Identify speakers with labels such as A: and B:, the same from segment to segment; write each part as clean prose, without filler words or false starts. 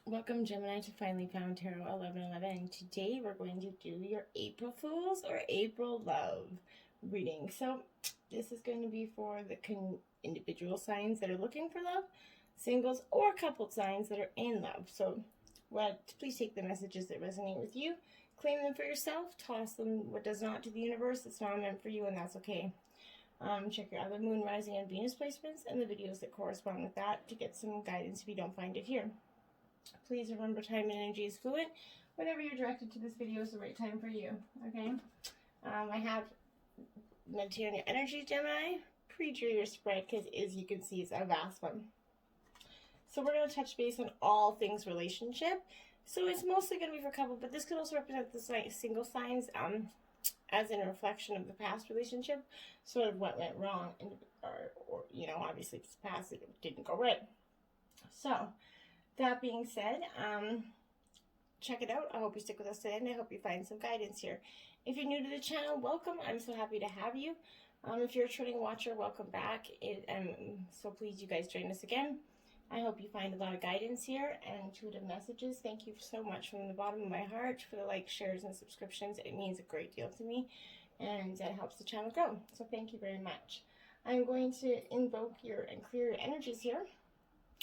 A: Welcome, Gemini, to Finally Found Tarot 1111. Today we're going to do your April Fools or April Love reading. So this is going to be for the individual signs that are looking for love, singles, or coupled signs that are in love. So please take the messages that resonate with you, claim them for yourself, toss them what does not to the universe. It's not meant for you, and that's okay. Check your other moon, rising, and Venus placements and the videos that correspond with that to get some guidance if you don't find it here. Please remember, time and energy is fluid. Whenever you're directed to this video is the right time for you, okay? I have meditate on your energy, Gemini. Pre-drew your spread because, as you can see, it's a vast one. So we're going to touch base on all things relationship. So it's mostly going to be for couple, but this could also represent the single signs as in a reflection of the past relationship, sort of what went wrong, or you know, obviously it's past, it didn't go right. So that being said, check it out. I hope you stick with us today, and I hope you find some guidance here. If you're new to the channel, welcome. I'm so happy to have you. If you're a returning watcher, welcome back. So please, you guys join us again. I hope you find a lot of guidance here and intuitive messages. Thank you so much from the bottom of my heart for the likes, shares, and subscriptions. It means a great deal to me, and it helps the channel grow. So thank you very much. I'm going to invoke and clear your energies here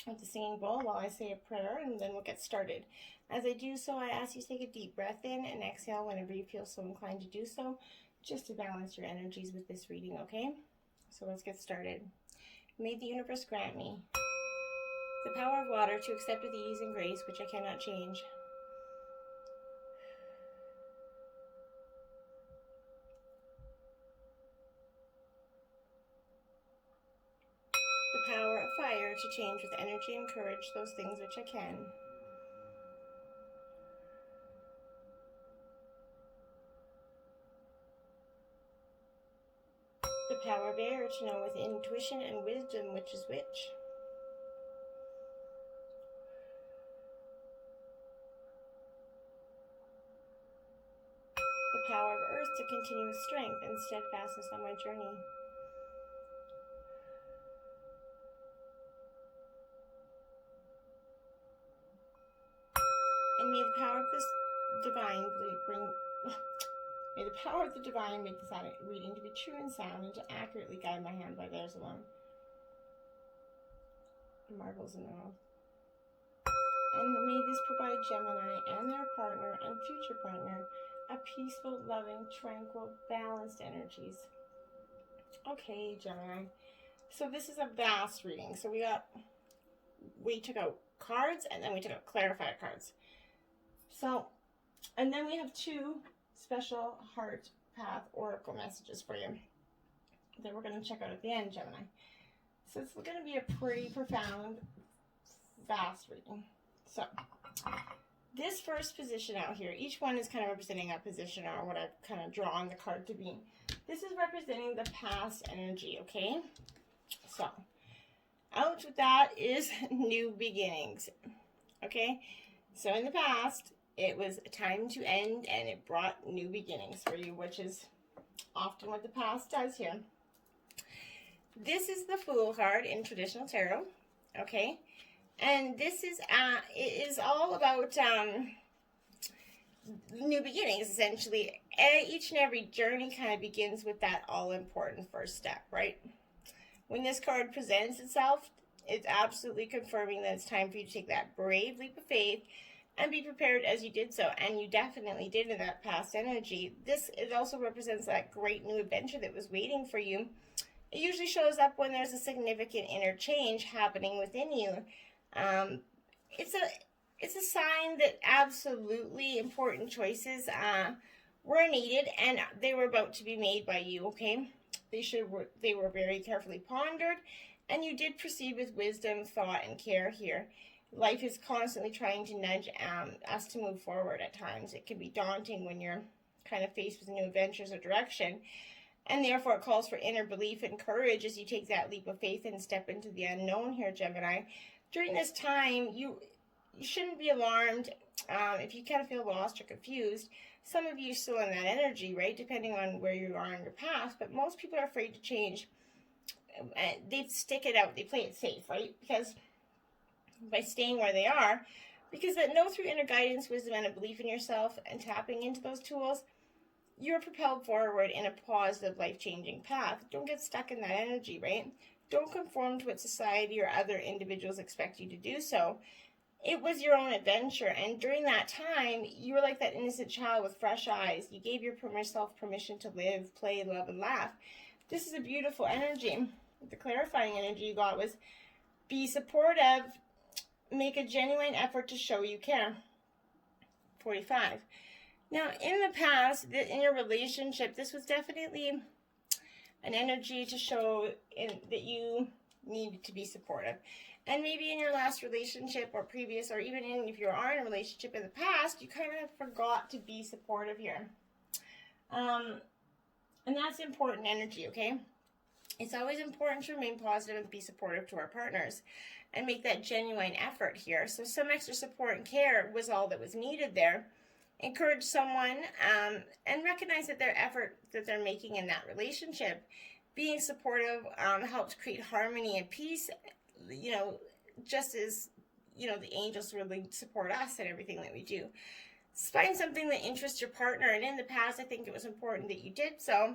A: with the singing bowl while I say a prayer, and then we'll get started. As I do so, I ask you to take a deep breath in and exhale whenever you feel so inclined to do so, just to balance your energies with this reading, okay? So let's get started. May the universe grant me the power of water to accept with ease and grace, which I cannot change. The power of fire to change with energy and courage those things which I can. The power of air to know with intuition and wisdom which is which. The power of earth to continue with strength and steadfastness on my journey. And may the power of this divine may the power of the divine make this reading to be true and sound, and to accurately guide my hand by theirs alone. Marbles in the mouth. And may this provide Gemini and their partner and future partner a peaceful, loving, tranquil, balanced energies. Okay, Gemini. So this is a vast reading. So we took out cards, and then we took out clarifier cards. So, and then we have two special heart path oracle messages for you that we're going to check out at the end, Gemini. So it's going to be a pretty profound, vast reading. So this first position out here, each one is kind of representing a position or what I've kind of drawn the card to be. This is representing the past energy, okay? So out with that is new beginnings, okay? So in the past, it was a time to end, and it brought new beginnings for you, which is often what the past does here. This is the Fool card in traditional tarot, okay? And this is, it is all about new beginnings, essentially. Each and every journey kind of begins with that all-important first step, right? When this card presents itself, it's absolutely confirming that it's time for you to take that brave leap of faith and be prepared as you did so, and you definitely did in that past energy. It also represents that great new adventure that was waiting for you. It usually shows up when there's a significant inner change happening within you. It's a sign that absolutely important choices were needed, and they were about to be made by you, okay? They were very carefully pondered, and you did proceed with wisdom, thought, and care here. Life is constantly trying to nudge us to move forward at times. It can be daunting when you're kind of faced with new adventures or direction, and therefore it calls for inner belief and courage as you take that leap of faith and step into the unknown here, Gemini. During this time, you shouldn't be alarmed if you kind of feel lost or confused. Some of you are still in that energy, right, depending on where you are in your path, but most people are afraid to change. They stick it out, they play it safe, right, because by staying where they are, Because that know through inner guidance, wisdom, and a belief in yourself and tapping into those tools, you're propelled forward in a positive, life-changing path. Don't get stuck in that energy, right? Don't conform to what society or other individuals expect you to do so. It was your own adventure, and during that time, you were like that innocent child with fresh eyes. You gave yourself permission to live, play, love, and laugh. This is a beautiful energy. The clarifying energy you got was be supportive, make a genuine effort to show you care. 45. Now, in the past, in your relationship, this was definitely an energy to show that you needed to be supportive. And maybe in your last relationship or previous, or even if you are in a relationship in the past, you kind of forgot to be supportive here. And that's important energy, okay? It's always important to remain positive and be supportive to our partners and make that genuine effort here. So some extra support and care was all that was needed there. Encourage someone and recognize that their effort that they're making in that relationship. Being supportive helps create harmony and peace, just as, the angels really support us in everything that we do. Find something that interests your partner, and in the past, I think it was important that you did so,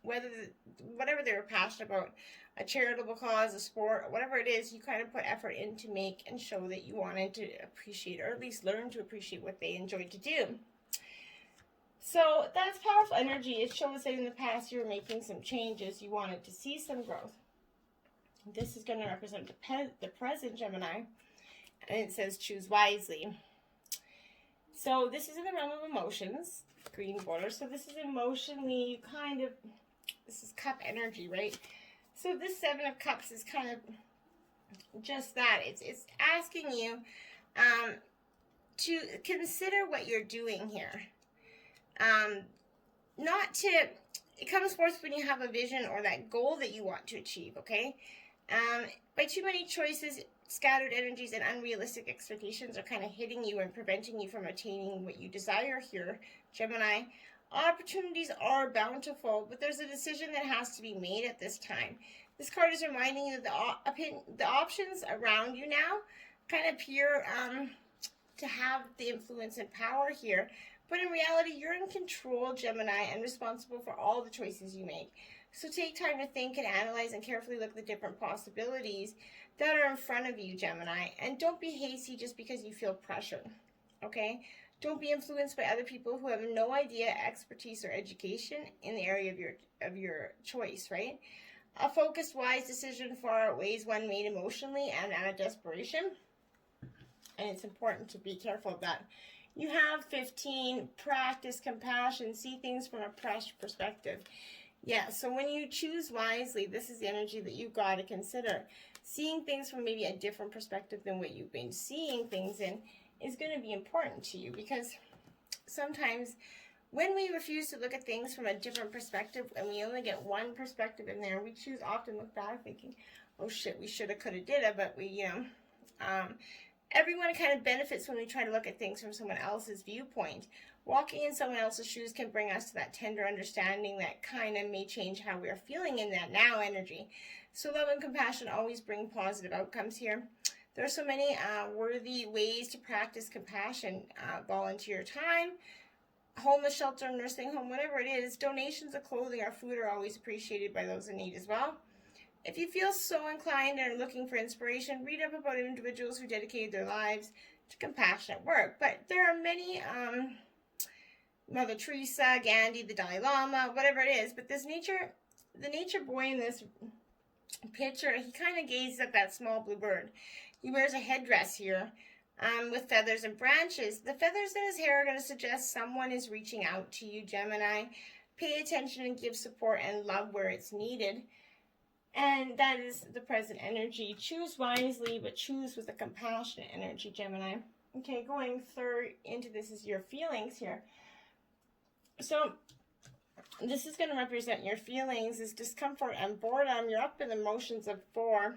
A: whatever they were passionate about, a charitable cause, a sport, whatever it is, you kind of put effort in to make and show that you wanted to appreciate, or at least learn to appreciate what they enjoyed to do. So that's powerful energy. It shows that in the past you were making some changes. You wanted to see some growth. This is going to represent the present, Gemini. And it says choose wisely. So this is in the realm of emotions. Green border. So this is emotionally this is cup energy, right? So this 7 of Cups is kind of just that. It's asking you to consider what you're doing here. It comes forth when you have a vision or that goal that you want to achieve, okay? By too many choices, scattered energies, and unrealistic expectations are kind of hitting you and preventing you from attaining what you desire here, Gemini. Opportunities are bountiful, but there's a decision that has to be made at this time. This card is reminding you that the options around you now kind of appear to have the influence and power here. But in reality, you're in control, Gemini, and responsible for all the choices you make. So take time to think and analyze and carefully look at the different possibilities that are in front of you, Gemini. And don't be hasty just because you feel pressure, okay? Don't be influenced by other people who have no idea, expertise, or education in the area of your choice, right? A focused, wise decision far outweighs one made emotionally and out of desperation. And it's important to be careful of that. You have 15, practice compassion, see things from a fresh perspective. Yeah, so when you choose wisely, this is the energy that you've got to consider. Seeing things from maybe a different perspective than what you've been seeing things in is going to be important to you, because sometimes when we refuse to look at things from a different perspective and we only get one perspective in there, we often look back thinking, oh shit, we shoulda, coulda, didda, but everyone kind of benefits when we try to look at things from someone else's viewpoint. Walking in someone else's shoes can bring us to that tender understanding that kind of may change how we're feeling in that now energy. So love and compassion always bring positive outcomes here. There are so many worthy ways to practice compassion. Volunteer time, homeless shelter, nursing home, whatever it is. Donations of clothing or food are always appreciated by those in need as well. If you feel so inclined and are looking for inspiration, read up about individuals who dedicated their lives to compassionate work. But there are many, Mother Teresa, Gandhi, the Dalai Lama, whatever it is. But the nature boy in this picture, he kind of gazes at that small blue bird. He wears a headdress here with feathers and branches. The feathers in his hair are going to suggest someone is reaching out to you, Gemini. Pay attention and give support and love where it's needed. And that is the present energy. Choose wisely, but choose with a compassionate energy, Gemini. Okay, going third into this is your feelings here. So this is going to represent your feelings is discomfort and boredom. You're up in emotions of 4.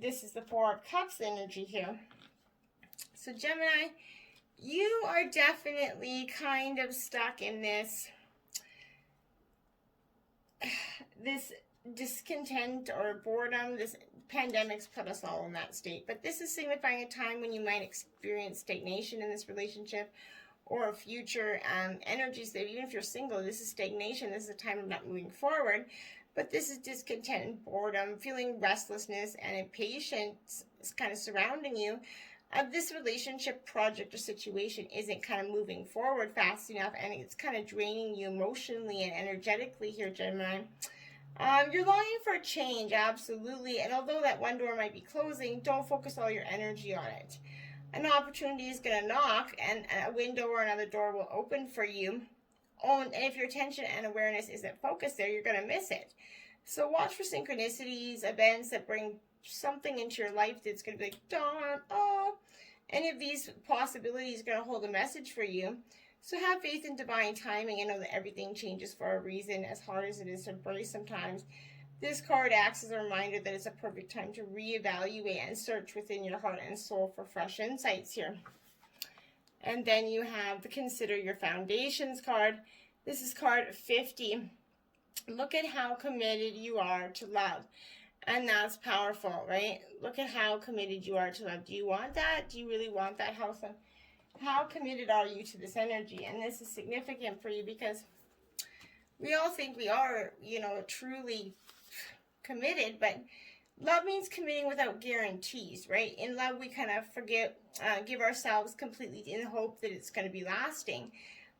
A: This is the 4 of Cups energy here. So Gemini, you are definitely kind of stuck in this discontent or boredom. This pandemic's put us all in that state. But this is signifying a time when you might experience stagnation in this relationship, or future energies that even if you're single, this is stagnation. This is a time of not moving forward. But this is discontent and boredom, feeling restlessness and impatience is kind of surrounding you. This relationship, project, or situation isn't kind of moving forward fast enough, and it's kind of draining you emotionally and energetically here, Gemini. You're longing for a change, absolutely. And although that one door might be closing, don't focus all your energy on it. An opportunity is going to knock, and a window or another door will open for you. And if your attention and awareness isn't focused there, you're going to miss it. So watch for synchronicities, events that bring something into your life that's going to be like, darn, oh. Any of these possibilities are going to hold a message for you. So have faith in divine timing and know that everything changes for a reason, as hard as it is to embrace sometimes. This card acts as a reminder that it's a perfect time to reevaluate and search within your heart and soul for fresh insights here. And then you have the Consider Your Foundations card. This is card 50. Look at how committed you are to love. And that's powerful, right? Look at how committed you are to love. Do you want that? Do you really want that? How committed are you to this energy? And this is significant for you because we all think we are, truly committed, but love means committing without guarantees, right? In love, we kind of give ourselves completely in the hope that it's going to be lasting.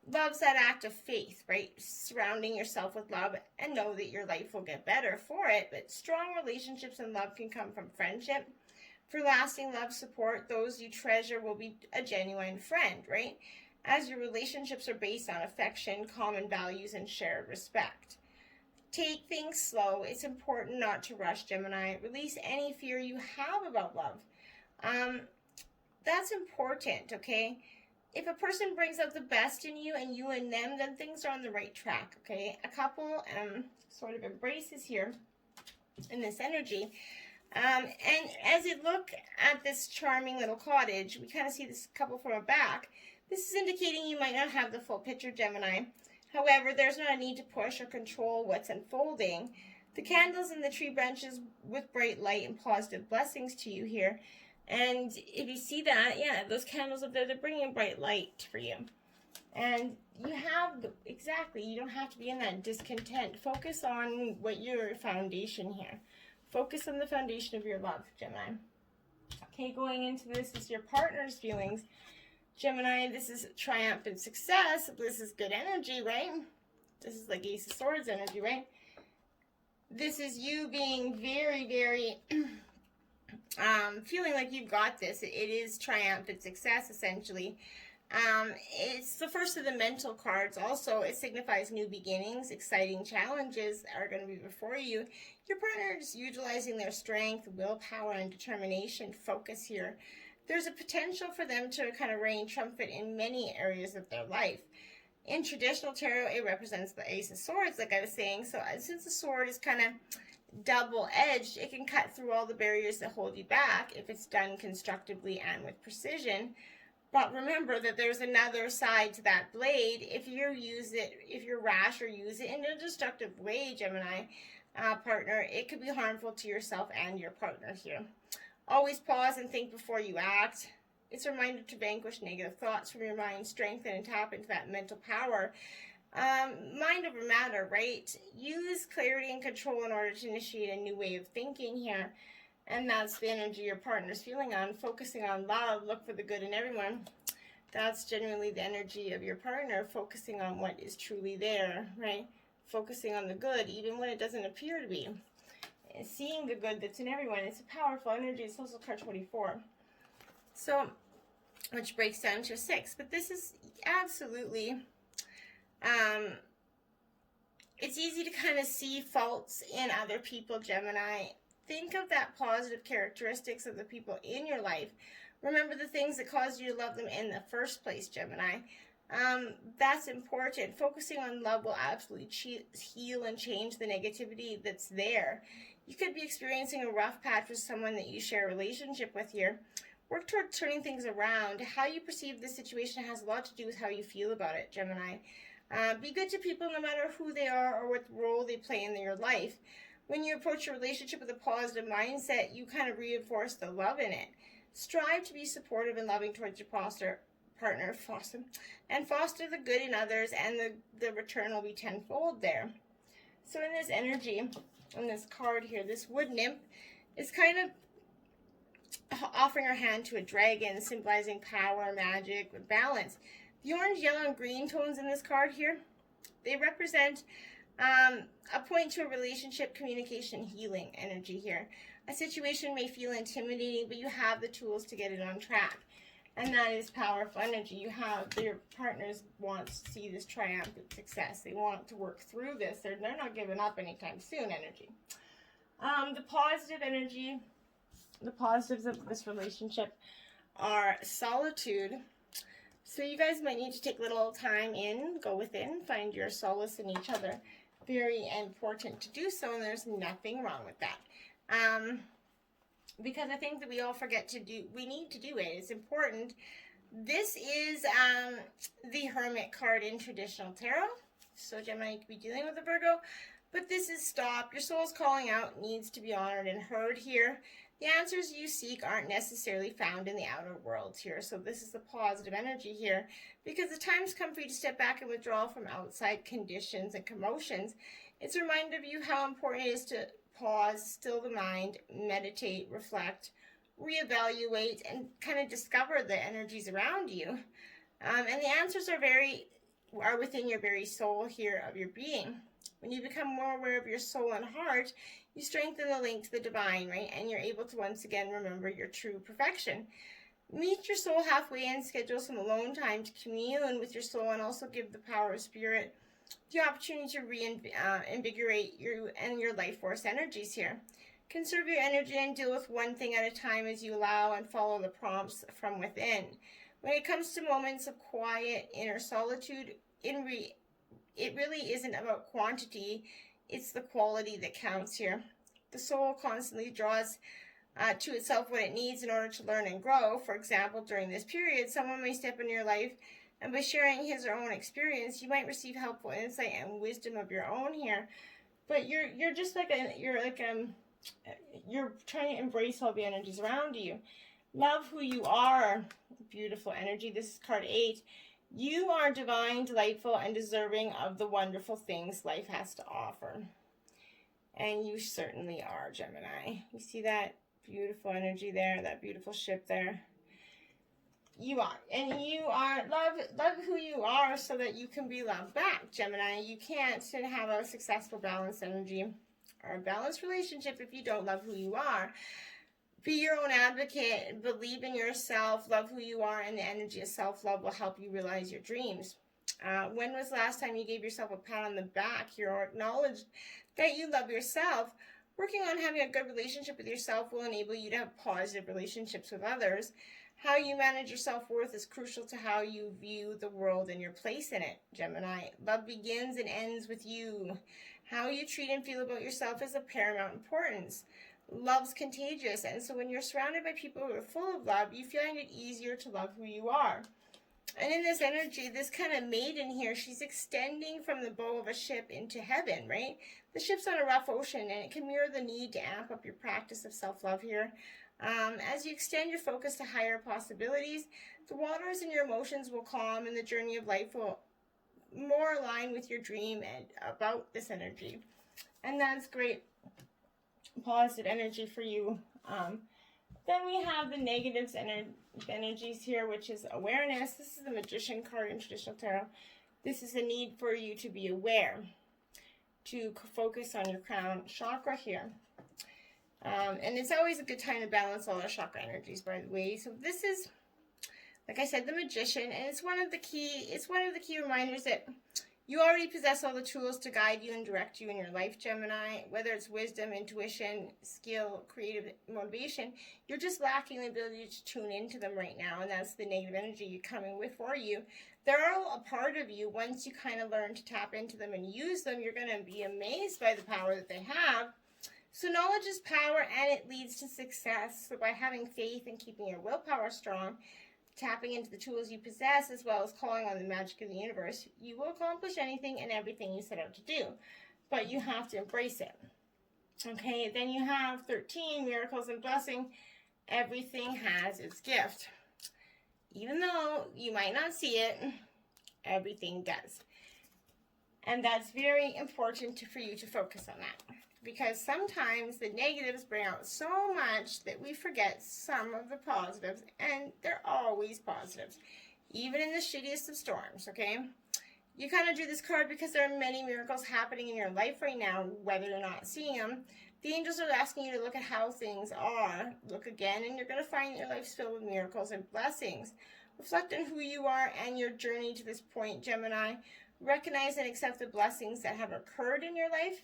A: Love's that act of faith, right? Surrounding yourself with love and know that your life will get better for it. But strong relationships and love can come from friendship. For lasting love support, those you treasure will be a genuine friend, right? As your relationships are based on affection, common values, and shared respect. Take things slow. It's important not to rush, Gemini. Release any fear you have about love. That's important, okay? If a person brings out the best in you and you in them, then things are on the right track, okay? A couple sort of embraces here in this energy. And as you look at this charming little cottage, we kind of see this couple from a back. This is indicating you might not have the full picture, Gemini. However, there's not a need to push or control what's unfolding. The candles in the tree branches with bright light and positive blessings to you here. And if you see that, yeah, those candles up there, they're bringing bright light for you. And you have, exactly, you don't have to be in that discontent. Focus on what your foundation here. Focus on the foundation of your love, Gemini. Okay, going into this is your partner's feelings. Gemini, this is triumphant success. This is good energy, right? This is like Ace of Swords energy, right? This is you being very, very feeling like you've got this. It is triumphant success, essentially. It's the first of the mental cards. Also, it signifies new beginnings. Exciting challenges are going to be before you. Your partner is utilizing their strength, willpower, and determination. Focus here. There's a potential for them to kind of reign triumphant in many areas of their life. In traditional tarot, it represents the Ace of Swords, like I was saying. So since the sword is kind of double-edged, it can cut through all the barriers that hold you back if it's done constructively and with precision. But remember that there's another side to that blade. If you're rash or use it in a destructive way, Gemini partner, it could be harmful to yourself and your partner here. Always pause and think before you act. It's a reminder to vanquish negative thoughts from your mind, strengthen and tap into that mental power. Mind over matter, right? Use clarity and control in order to initiate a new way of thinking here. And that's the energy your partner's feeling on. Focusing on love, look for the good in everyone. That's generally the energy of your partner, focusing on what is truly there, right? Focusing on the good, even when it doesn't appear to be. And seeing the good that's in everyone. It's a powerful energy. It's also card 24. So, which breaks down to a 6. But this is absolutely, it's easy to kind of see faults in other people, Gemini. Think of that positive characteristics of the people in your life. Remember the things that caused you to love them in the first place, Gemini. That's important. Focusing on love will absolutely heal and change the negativity that's there. You could be experiencing a rough patch with someone that you share a relationship with here. Work toward turning things around. How you perceive this situation has a lot to do with how you feel about it, Gemini. Be good to people no matter who they are or what role they play in your life. When you approach a relationship with a positive mindset, you kind of reinforce the love in it. Strive to be supportive and loving towards your partner, and foster the good in others, and the return will be tenfold there. So in this energy, on this card here, this wood nymph is kind of offering her hand to a dragon, symbolizing power, magic, balance. The orange, yellow, and green tones in this card here, they represent a point to a relationship, communication, healing energy here. A situation may feel intimidating, but you have the tools to get it on track. And that is powerful energy. You have, your partners want to see this triumphant success. They want to work through this. They're not giving up anytime soon energy. The positive energy, the positives of this relationship are solitude. So you guys might need to take a little time go within, find your solace in each other. Very important to do so, and there's nothing wrong with that. Because I think that we all forget to do, we need to do it. It's important. This is the Hermit card in traditional tarot. So Gemini could be dealing with a Virgo, but this is stop. Your soul's calling out, needs to be honored and heard here. The answers you seek aren't necessarily found in the outer world here. So this is the positive energy here, because the time's come for you to step back and withdraw from outside conditions and commotions. It's a reminder of you how important it is to pause, still the mind, meditate, reflect, reevaluate, and kind of discover the energies around you. And the answers are within your very soul here of your being. When you become more aware of your soul and heart, you strengthen the link to the divine, right? And you're able to once again remember your true perfection. Meet your soul halfway and schedule some alone time to commune with your soul, and also give the power of spirit the opportunity to reinvigorate you and your life force energies here. Conserve your energy and deal with one thing at a time as you allow and follow the prompts from within. When it comes to moments of quiet inner solitude, it really isn't about quantity, it's the quality that counts here. The soul constantly draws to itself what it needs in order to learn and grow. For example, during this period, someone may step into your life, and by sharing his or her own experience, you might receive helpful insight and wisdom of your own here. But you're just like you're trying to embrace all the energies around you. Love who you are. Beautiful energy. This is card 8. You are divine, delightful, and deserving of the wonderful things life has to offer. And you certainly are, Gemini. You see that beautiful energy there, that beautiful ship there? You are. And you are, love who you are so that you can be loved back, Gemini. You can't have a successful, balanced energy or a balanced relationship if you don't love who you are. Be your own advocate, believe in yourself, love who you are, and the energy of self-love will help you realize your dreams. When was the last time you gave yourself a pat on the back or acknowledged that you love yourself? Working on having a good relationship with yourself will enable you to have positive relationships with others. How you manage your self-worth is crucial to how you view the world and your place in it, Gemini. Love begins and ends with you. How you treat and feel about yourself is of paramount importance. Love's contagious, and so when you're surrounded by people who are full of love, you find it easier to love who you are. And in this energy, this kind of maiden here, she's extending from the bow of a ship into heaven, right? The ship's on a rough ocean, and it can mirror the need to amp up your practice of self-love here. As you extend your focus to higher possibilities, the waters and your emotions will calm, and the journey of life will more align with your dream and about this energy. And that's great. Positive energy for you. Then we have the negatives energies here, which is awareness. This is the Magician card in traditional tarot. This is the need for you to be aware, to focus on your crown chakra here. And it's always a good time to balance all our chakra energies, by the way. So this is, like I said, the Magician, and it's one of the key reminders that you already possess all the tools to guide you and direct you in your life, Gemini. Whether it's wisdom, intuition, skill, creative motivation, you're just lacking the ability to tune into them right now, and that's the negative energy you're coming with for you. They're all a part of you. Once you kind of learn to tap into them and use them, you're going to be amazed by the power that they have. So knowledge is power, and it leads to success. So by having faith and keeping your willpower strong, tapping into the tools you possess, as well as calling on the magic of the universe, you will accomplish anything and everything you set out to do. But you have to embrace it. Okay, then you have 13, miracles and blessing. Everything has its gift. Even though you might not see it, everything does. And that's very important for you to focus on that. Because sometimes the negatives bring out so much that we forget some of the positives, and they're always positives, even in the shittiest of storms, okay? You kind of drew this card because there are many miracles happening in your life right now, whether you're not seeing them. The angels are asking you to look at how things are. Look again, and you're going to find that your life's filled with miracles and blessings. Reflect on who you are and your journey to this point, Gemini. Recognize and accept the blessings that have occurred in your life.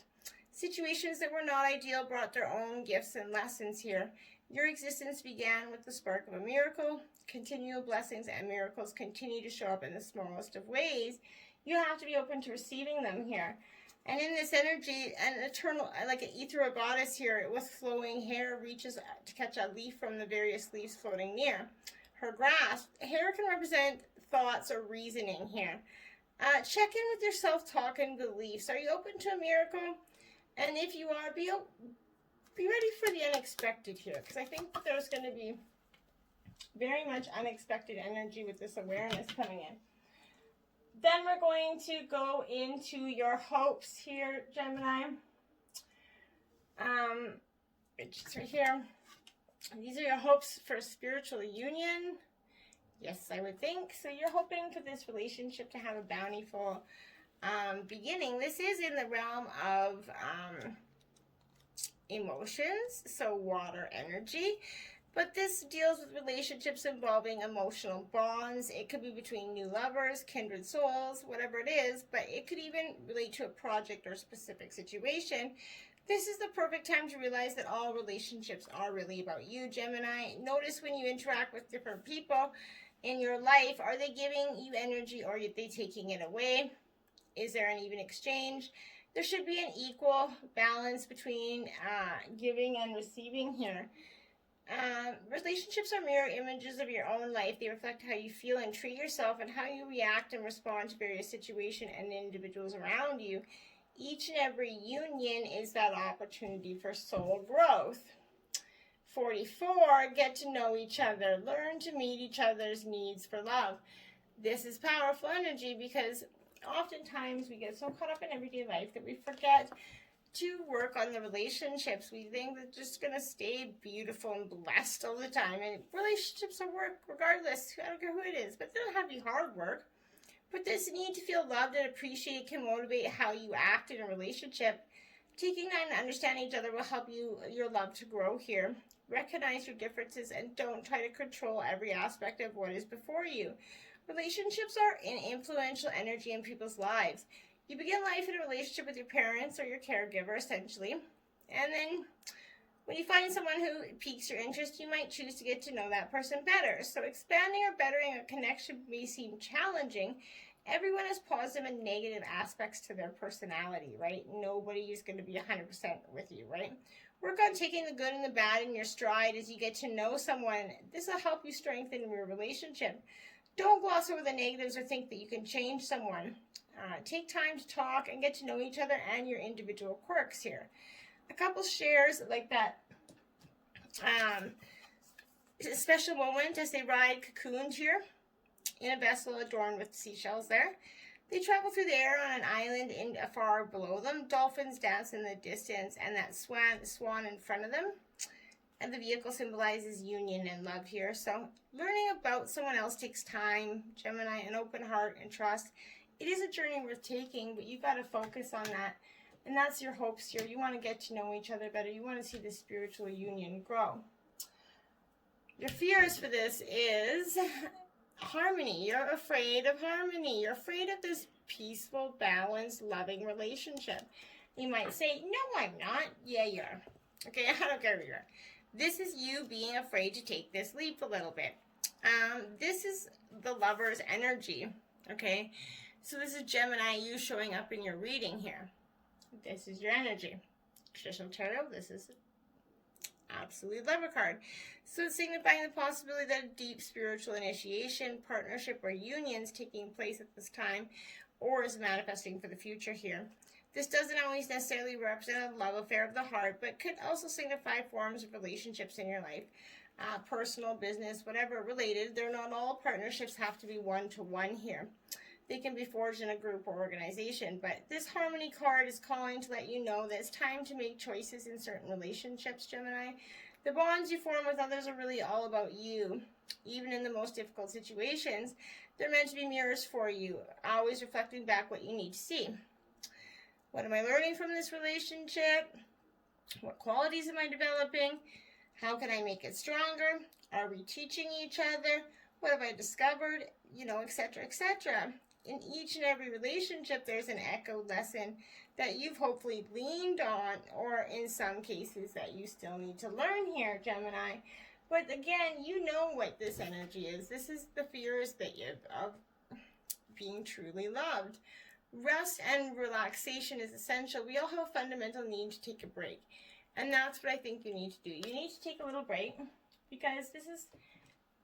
A: Situations that were not ideal brought their own gifts and lessons here. Your existence began with the spark of a miracle. Continual blessings and miracles continue to show up in the smallest of ways. You have to be open to receiving them here. And in this energy, an eternal, like an ethereal goddess here with flowing hair reaches to catch a leaf from the various leaves floating near her grasp. Hair can represent thoughts or reasoning here. Check in with your self-talk and beliefs. Are you open to a miracle? And if you are, be ready for the unexpected here, because I think that there's going to be very much unexpected energy with this awareness coming in. Then we're going to go into your hopes here, Gemini. It's right here. These are your hopes for a spiritual union. Yes, I would think. So you're hoping for this relationship to have a bountiful beginning. This is in the realm of emotions, so water energy. But this deals with relationships involving emotional bonds. It could be between new lovers, kindred souls, whatever it is, but it could even relate to a project or specific situation. This is the perfect time to realize that all relationships are really about you, Gemini. Notice when you interact with different people in your life, are they giving you energy or are they taking it away? Is there an even exchange? There should be an equal balance between giving and receiving here. Relationships are mirror images of your own life. They reflect how you feel and treat yourself and how you react and respond to various situations and individuals around you. Each and every union is that opportunity for soul growth. 44, get to know each other. Learn to meet each other's needs for love. This is powerful energy because oftentimes we get so caught up in everyday life that we forget to work on the relationships. We think they're just going to stay beautiful and blessed all the time. And relationships are work regardless. I don't care who it is, but they don't have to be hard work. But this need to feel loved and appreciated can motivate how you act in a relationship. Taking time to understand each other will help your love to grow here. Recognize your differences and don't try to control every aspect of what is before you. Relationships are an influential energy in people's lives. You begin life in a relationship with your parents or your caregiver, essentially. And then when you find someone who piques your interest, you might choose to get to know that person better. So expanding or bettering a connection may seem challenging. Everyone has positive and negative aspects to their personality, right? Nobody is going to be 100% with you, right? Work on taking the good and the bad in your stride as you get to know someone. This will help you strengthen your relationship. Don't gloss over the negatives or think that you can change someone. Take time to talk and get to know each other and your individual quirks here. A couple shares like that a special moment as they ride cocooned here in a vessel adorned with seashells there. They travel through the air on an island far below them. Dolphins dance in the distance and that swan in front of them. And the vehicle symbolizes union and love here. So learning about someone else takes time, Gemini, an open heart and trust. It is a journey worth taking, but you've got to focus on that. And that's your hopes here. You want to get to know each other better. You want to see the spiritual union grow. Your fears for this is harmony. You're afraid of harmony. You're afraid of this peaceful, balanced, loving relationship. You might say, no, I'm not. Yeah, you are. Okay, I don't care who you are. This is you being afraid to take this leap a little bit. This is the lover's energy, okay? So this is Gemini, you showing up in your reading here. This is your energy. Crystal Tarot, this is absolutely lover card. So it's signifying the possibility that a deep spiritual initiation, partnership, or union is taking place at this time or is manifesting for the future here. This doesn't always necessarily represent a love affair of the heart, but could also signify forms of relationships in your life. Personal, business, whatever related. They're not all partnerships have to be one-to-one here. They can be forged in a group or organization, but this Harmony card is calling to let you know that it's time to make choices in certain relationships, Gemini. The bonds you form with others are really all about you. Even in the most difficult situations, they're meant to be mirrors for you, always reflecting back what you need to see. What am I learning from this relationship? What qualities am I developing? How can I make it stronger? Are we teaching each other? What have I discovered? Etc., etc. In each and every relationship, there's an echo lesson that you've hopefully gleaned on, or in some cases that you still need to learn here, Gemini. But again, you know what this energy is. This is the fears that you have of being truly loved. Rest and relaxation is essential. We all have a fundamental need to take a break. And that's what I think you need to do. You need to take a little break, because this is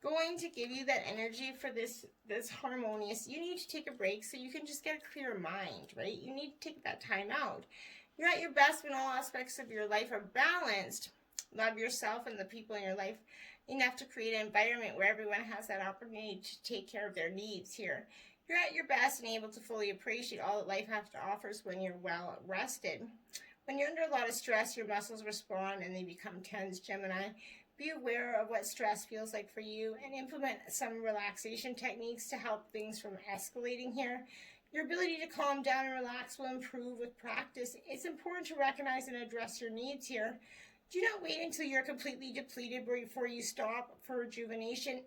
A: going to give you that energy for this harmonious. You need to take a break so you can just get a clear mind, right? You need to take that time out. You're at your best when all aspects of your life are balanced. Love yourself and the people in your life enough to create an environment where everyone has that opportunity to take care of their needs here. You're at your best and able to fully appreciate all that life has to offer when you're well rested. When you're under a lot of stress, your muscles respond and they become tense, Gemini. Be aware of what stress feels like for you and implement some relaxation techniques to help things from escalating here. Your ability to calm down and relax will improve with practice. It's important to recognize and address your needs here. Do not wait until you're completely depleted before you stop for rejuvenation.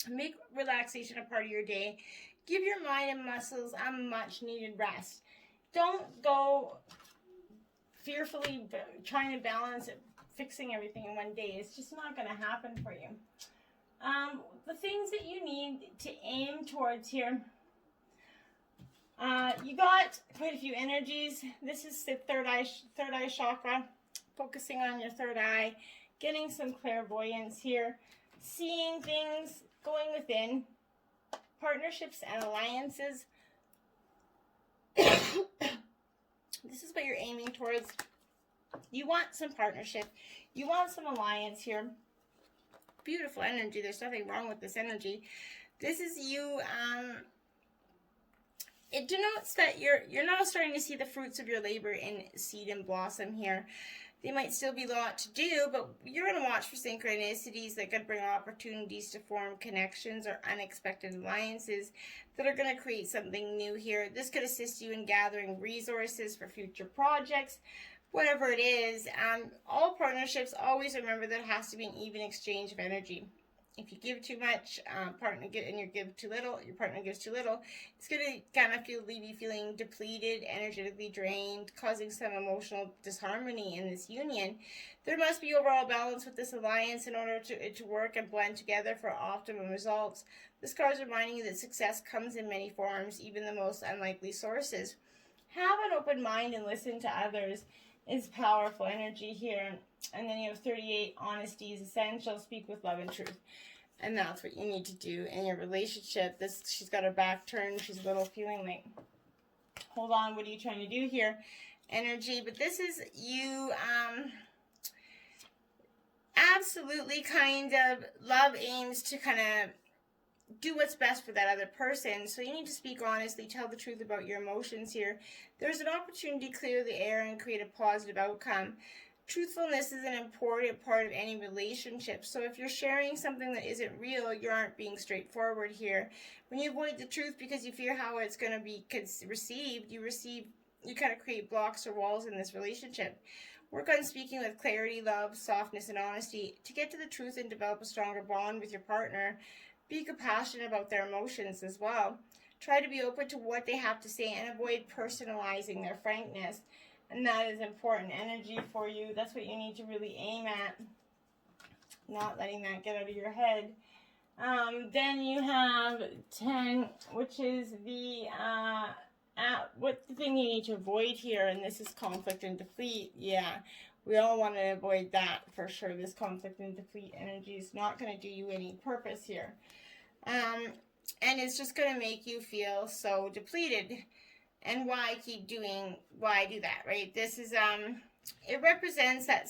A: Make relaxation a part of your day. Give your mind and muscles a much needed rest. Don't go fearfully trying to balance it, fixing everything in one day. It's just not going to happen for you. The things that you need to aim towards here, you got quite a few energies. This is the third eye chakra, focusing on your third eye, getting some clairvoyance here, seeing things, going within, partnerships and alliances. This is what you're aiming towards. You want some partnership. You want some alliance here. Beautiful energy. There's nothing wrong with this energy. This is you. It denotes that you're now starting to see the fruits of your labor in seed and blossom here. They might still be a lot to do, but you're going to watch for synchronicities that could bring opportunities to form connections or unexpected alliances that are going to create something new here. This could assist you in gathering resources for future projects, whatever it is. All partnerships, always remember that it has to be an even exchange of energy. If you give too much, and you give too little, your partner gives too little, it's going to kind of leave you feeling depleted, energetically drained, causing some emotional disharmony in this union. There must be overall balance with this alliance in order to work and blend together for optimum results. This card is reminding you that success comes in many forms, even the most unlikely sources. Have an open mind and listen to others is powerful energy here. And then you have 38, honesty is essential, speak with love and truth. And that's what you need to do in your relationship. She's got her back turned. She's a little feeling like, hold on, what are you trying to do here? Energy. But this is you absolutely kind of love aims to kind of do what's best for that other person. So you need to speak honestly, tell the truth about your emotions here. There's an opportunity to clear the air and create a positive outcome. Truthfulness is an important part of any relationship. So if you're sharing something that isn't real, you aren't being straightforward here. When you avoid the truth because you fear how it's going to be received, you kind of create blocks or walls in this relationship. Work on speaking with clarity, love, softness, and honesty to get to the truth and develop a stronger bond with your partner. Be compassionate about their emotions as well. Try to be open to what they have to say and avoid personalizing their frankness. And that is important energy for you. That's what you need to really aim at. Not letting that get out of your head. Then you have 10, which is the thing you need to avoid here. And this is conflict and deplete. Yeah, we all want to avoid that for sure. This conflict and deplete energy is not going to do you any purpose here. And it's just going to make you feel so depleted. And why do that, right? This is, it represents that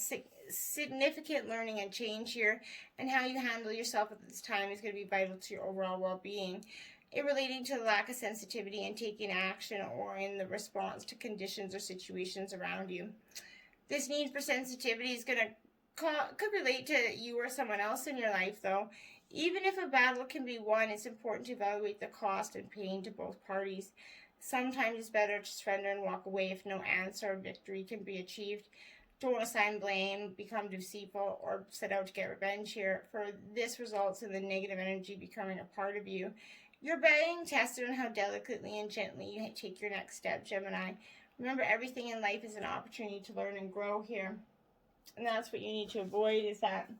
A: significant learning and change here, and how you handle yourself at this time is going to be vital to your overall well-being. It relating to the lack of sensitivity and taking action or in the response to conditions or situations around you. This need for sensitivity is going to could relate to you or someone else in your life, though. Even if a battle can be won, it's important to evaluate the cost and pain to both parties. Sometimes it's better to surrender and walk away if no answer or victory can be achieved. Don't assign blame, become deceitful, or set out to get revenge here, for this results in the negative energy becoming a part of you. You're being tested on how delicately and gently you take your next step, Gemini. Remember, everything in life is an opportunity to learn and grow here. And that's what you need to avoid, is that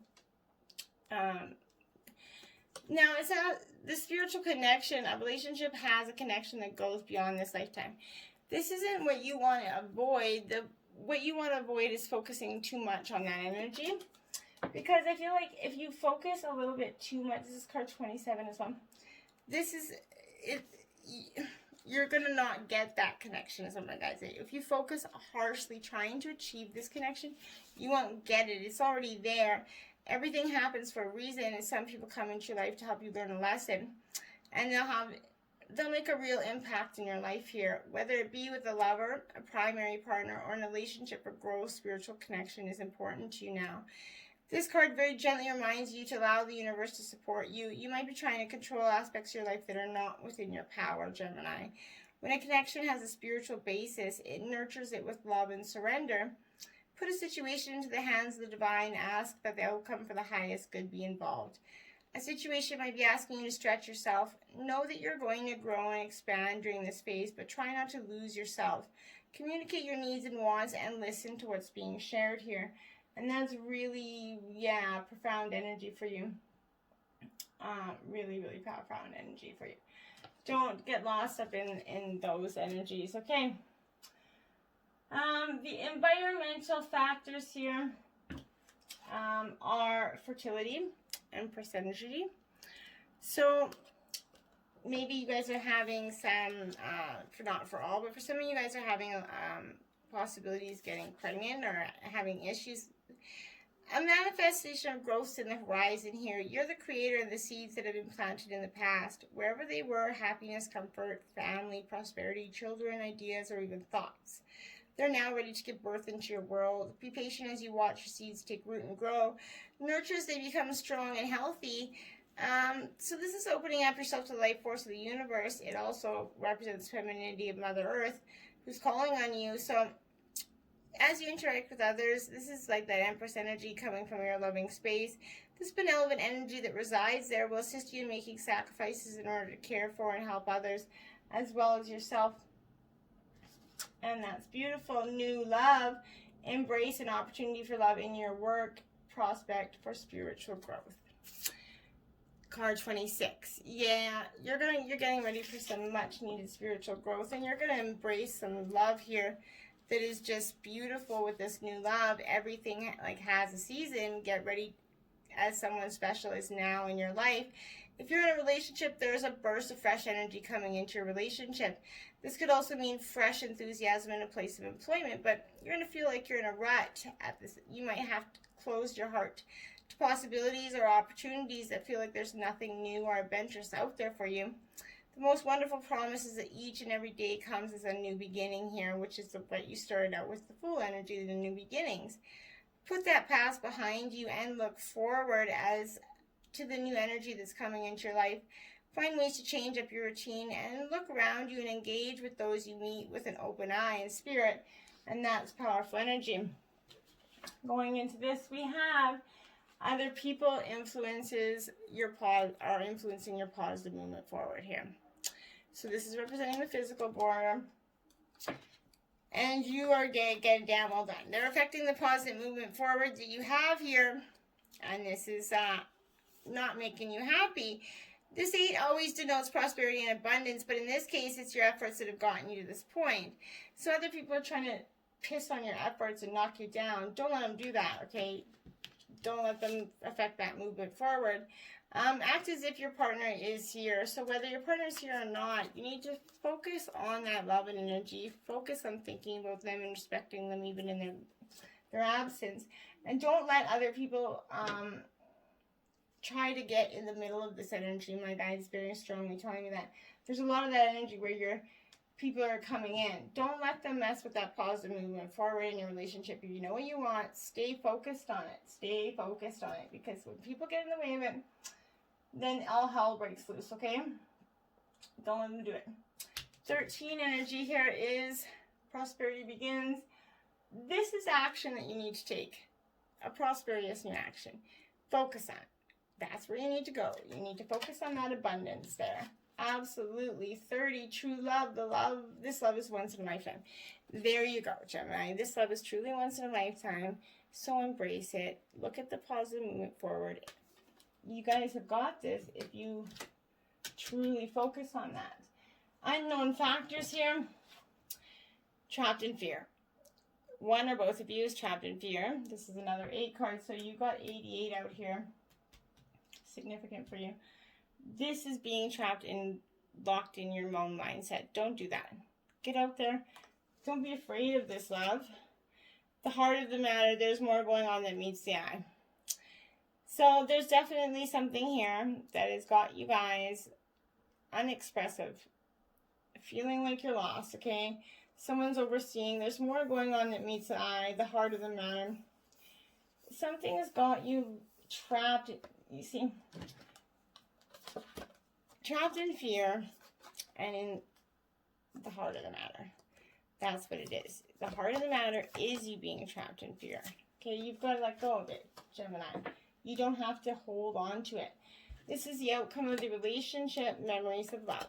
A: now, it's not the spiritual connection. A relationship has a connection that goes beyond this lifetime. This isn't what you want to avoid. What you want to avoid is focusing too much on that energy. Because I feel like if you focus a little bit too much, this is card 27 as well. This is, you're going to not get that connection, as my guys say. If you focus harshly trying to achieve this connection, you won't get it. It's already there. Everything happens for a reason, and some people come into your life to help you learn a lesson, and they'll make a real impact in your life here, whether it be with a lover, a primary partner, or in a relationship. A growth spiritual connection is important to you now. This card very gently reminds you to allow the universe to support you. You might be trying to control aspects of your life that are not within your power, Gemini. When a connection has a spiritual basis, it nurtures it with love and surrender. Put a situation into the hands of the divine. Ask that the outcome for the highest good be involved. A situation might be asking you to stretch yourself. Know that you're going to grow and expand during this phase, but try not to lose yourself. Communicate your needs and wants and listen to what's being shared here. And that's really, profound energy for you. Really, really profound energy for you. Don't get lost up in those energies, okay? The environmental factors here are fertility and prosperity. So maybe you guys are having some, not for all, but for some of you guys are having possibilities getting pregnant or having issues. A manifestation of growth in the horizon here. You're the creator of the seeds that have been planted in the past. Wherever they were, happiness, comfort, family, prosperity, children, ideas, or even thoughts. They're now ready to give birth into your world. Be patient as you watch your seeds take root and grow. Nurture as they become strong and healthy. So this is opening up yourself to the life force of the universe. It also represents femininity of Mother Earth, who's calling on you. So as you interact with others, this is like that Empress energy coming from your loving space. This benevolent energy that resides there will assist you in making sacrifices in order to care for and help others, as well as yourself. And that's beautiful. New love. Embrace an opportunity for love in your work. Prospect for spiritual growth. Card 26. Yeah, you're getting ready for some much needed spiritual growth, and you're going to embrace some love here that is just beautiful with this new love. Everything has a season. Get ready, as someone special is now in your life. If you're in a relationship, there's a burst of fresh energy coming into your relationship. This could also mean fresh enthusiasm in a place of employment, but you're going to feel like you're in a rut at this. You might have to close your heart to possibilities or opportunities that feel like there's nothing new or adventurous out there for you. The most wonderful promise is that each and every day comes as a new beginning here, which is what you started out with, the full energy, the new beginnings. Put that past behind you and look forward as to the new energy that's coming into your life. Find ways to change up your routine and look around you and engage with those you meet with an open eye and spirit. And that's powerful energy. Going into this, we have other people are influencing your positive movement forward here. So this is representing the physical border. And you are getting damn well done. They're affecting the positive movement forward that you have here. And this is not making you happy. This 8 always denotes prosperity and abundance, but in this case, it's your efforts that have gotten you to this point. So other people are trying to piss on your efforts and knock you down. Don't let them do that, okay? don't let them affect that movement forward. Act as if your partner is here. So whether your partner is here or not, you need to focus on that love and energy. Focus on thinking about them and respecting them even in their absence. And don't let other people try to get in the middle of this energy. My guide is very strongly telling me that there's a lot of that energy where people are coming in. Don't let them mess with that positive movement forward in your relationship. If you know what you want, stay focused on it. Stay focused on it, because when people get in the way of it, then all hell breaks loose, okay? Don't let them do it. 13 energy here is prosperity begins. This is action that you need to take. A prosperous new action. Focus on it. That's where you need to go. You need to focus on that abundance there. Absolutely. 30, true love. This love is once in a lifetime. There you go, Gemini. This love is truly once in a lifetime. So embrace it. Look at the positive movement forward. You guys have got this if you truly focus on that. Unknown factors here. Trapped in fear. One or both of you is trapped in fear. This is another 8 card, so you got 88 out here. Significant for you. This is being trapped in, locked in your own mindset. Don't do that. Get out there. Don't be afraid of this love. The heart of the matter, there's more going on than meets the eye. So there's definitely something here that has got you guys unexpressive. Feeling like you're lost, okay? Someone's overseeing. There's more going on that meets the eye, the heart of the matter. Something has got you trapped, you see, trapped in fear and in the heart of the matter. That's what it is. The heart of the matter is you being trapped in fear. Okay, you've got to let go of it, Gemini. You don't have to hold on to it. This is the outcome of the relationship, memories of love.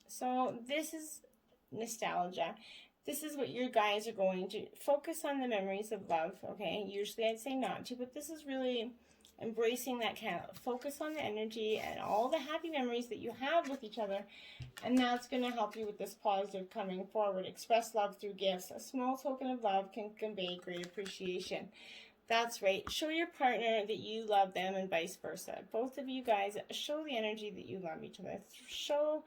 A: So this is nostalgia. This is what your guys are going to focus on, the memories of love, okay? Usually I'd say not to, but this is really embracing that kind of focus on the energy and all the happy memories that you have with each other, and that's going to help you with this positive coming forward. Express love through gifts. A small token of love can convey great appreciation. That's right. Show your partner that you love them and vice versa. Both of you guys, show the energy that you love each other. Show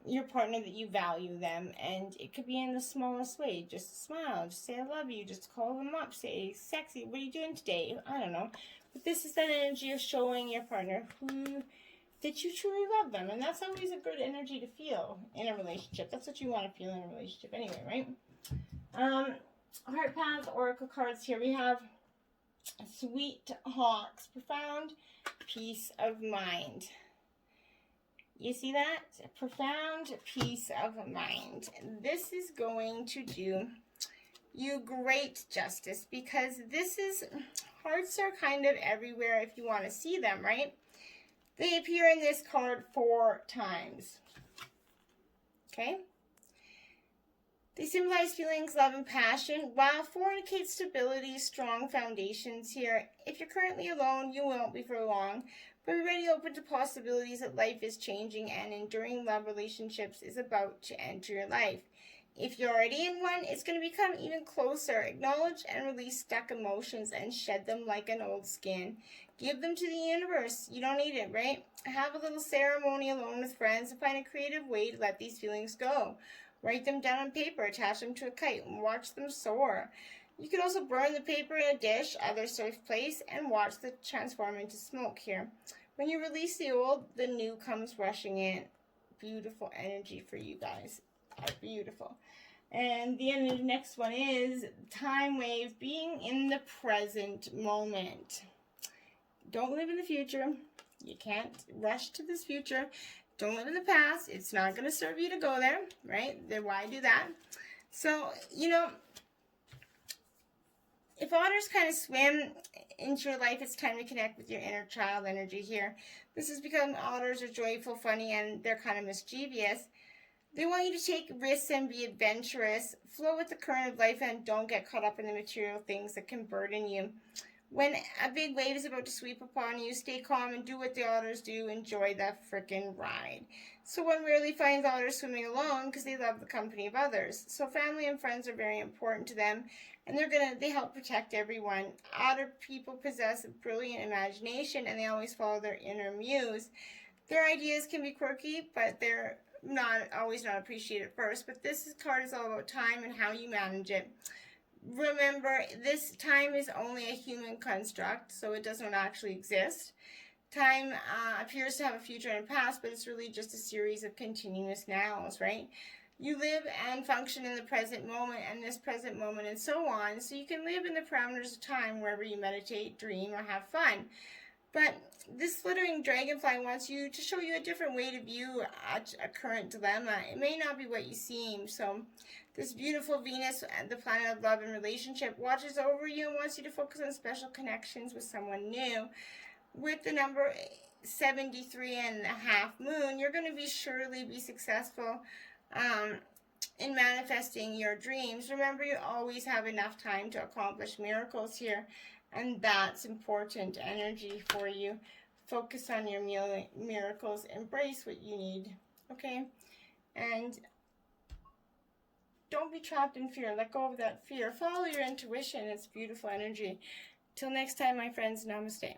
A: your partner that you value them, and it could be in the smallest way. Just smile, just say I love you, just call them up, say sexy, what are you doing today? I don't know. But this is that energy of showing your partner that you truly love them, and that's always a good energy to feel in a relationship. That's what you want to feel in a relationship anyway, right? Heart Path Oracle cards here. We have Sweet Hawks, profound peace of mind. You see that? A profound peace of mind. This is going to do you great justice, because this is, hearts are kind of everywhere if you want to see them, right? They appear in this card 4 times. Okay? They symbolize feelings, love, and passion. While 4 indicates stability, strong foundations here. If you're currently alone, you won't be for long. But be ready, open to possibilities that life is changing and enduring love relationships is about to enter your life. If you're already in one, it's going to become even closer. Acknowledge and release stuck emotions and shed them like an old skin. Give them to the universe. You don't need it, right? Have a little ceremony alone with friends and find a creative way to let these feelings go. Write them down on paper, attach them to a kite, and watch them soar. You could also burn the paper in a dish, other safe place, and watch the transform into smoke here. When you release the old, the new comes rushing in. Beautiful energy for you guys. Beautiful. And the next one is time wave, being in the present moment. Don't live in the future. You can't rush to this future. Don't live in the past. It's not going to serve you to go there, right? Then why do that? So, you know, if otters kind of swim into your life, it's time to connect with your inner child energy here. This is because otters are joyful, funny, and they're kind of mischievous. They want you to take risks and be adventurous. Flow with the current of life and don't get caught up in the material things that can burden you. When a big wave is about to sweep upon you, stay calm and do what the otters do. Enjoy the frickin' ride. So one rarely finds otters swimming alone because they love the company of others. So family and friends are very important to them, and they help protect everyone. Otter people possess a brilliant imagination, and they always follow their inner muse. Their ideas can be quirky, but they're not appreciated at first. But this card is all about time and how you manage it. Remember, this time is only a human construct, so it doesn't actually exist. Time appears to have a future and a past, but it's really just a series of continuous nows, right? You live and function in the present moment and this present moment and so on, so you can live in the parameters of time wherever you meditate, dream, or have fun. But this flittering dragonfly wants you to show you a different way to view a current dilemma. It may not be what you seem. So this beautiful Venus, the planet of love and relationship, watches over you and wants you to focus on special connections with someone new. With the number 73 and a half moon, you're going to surely be successful in manifesting your dreams. Remember, you always have enough time to accomplish miracles here. And that's important energy for you. Focus on your miracles. Embrace what you need. Okay? And don't be trapped in fear. Let go of that fear. Follow your intuition. It's beautiful energy. Till next time, my friends. Namaste.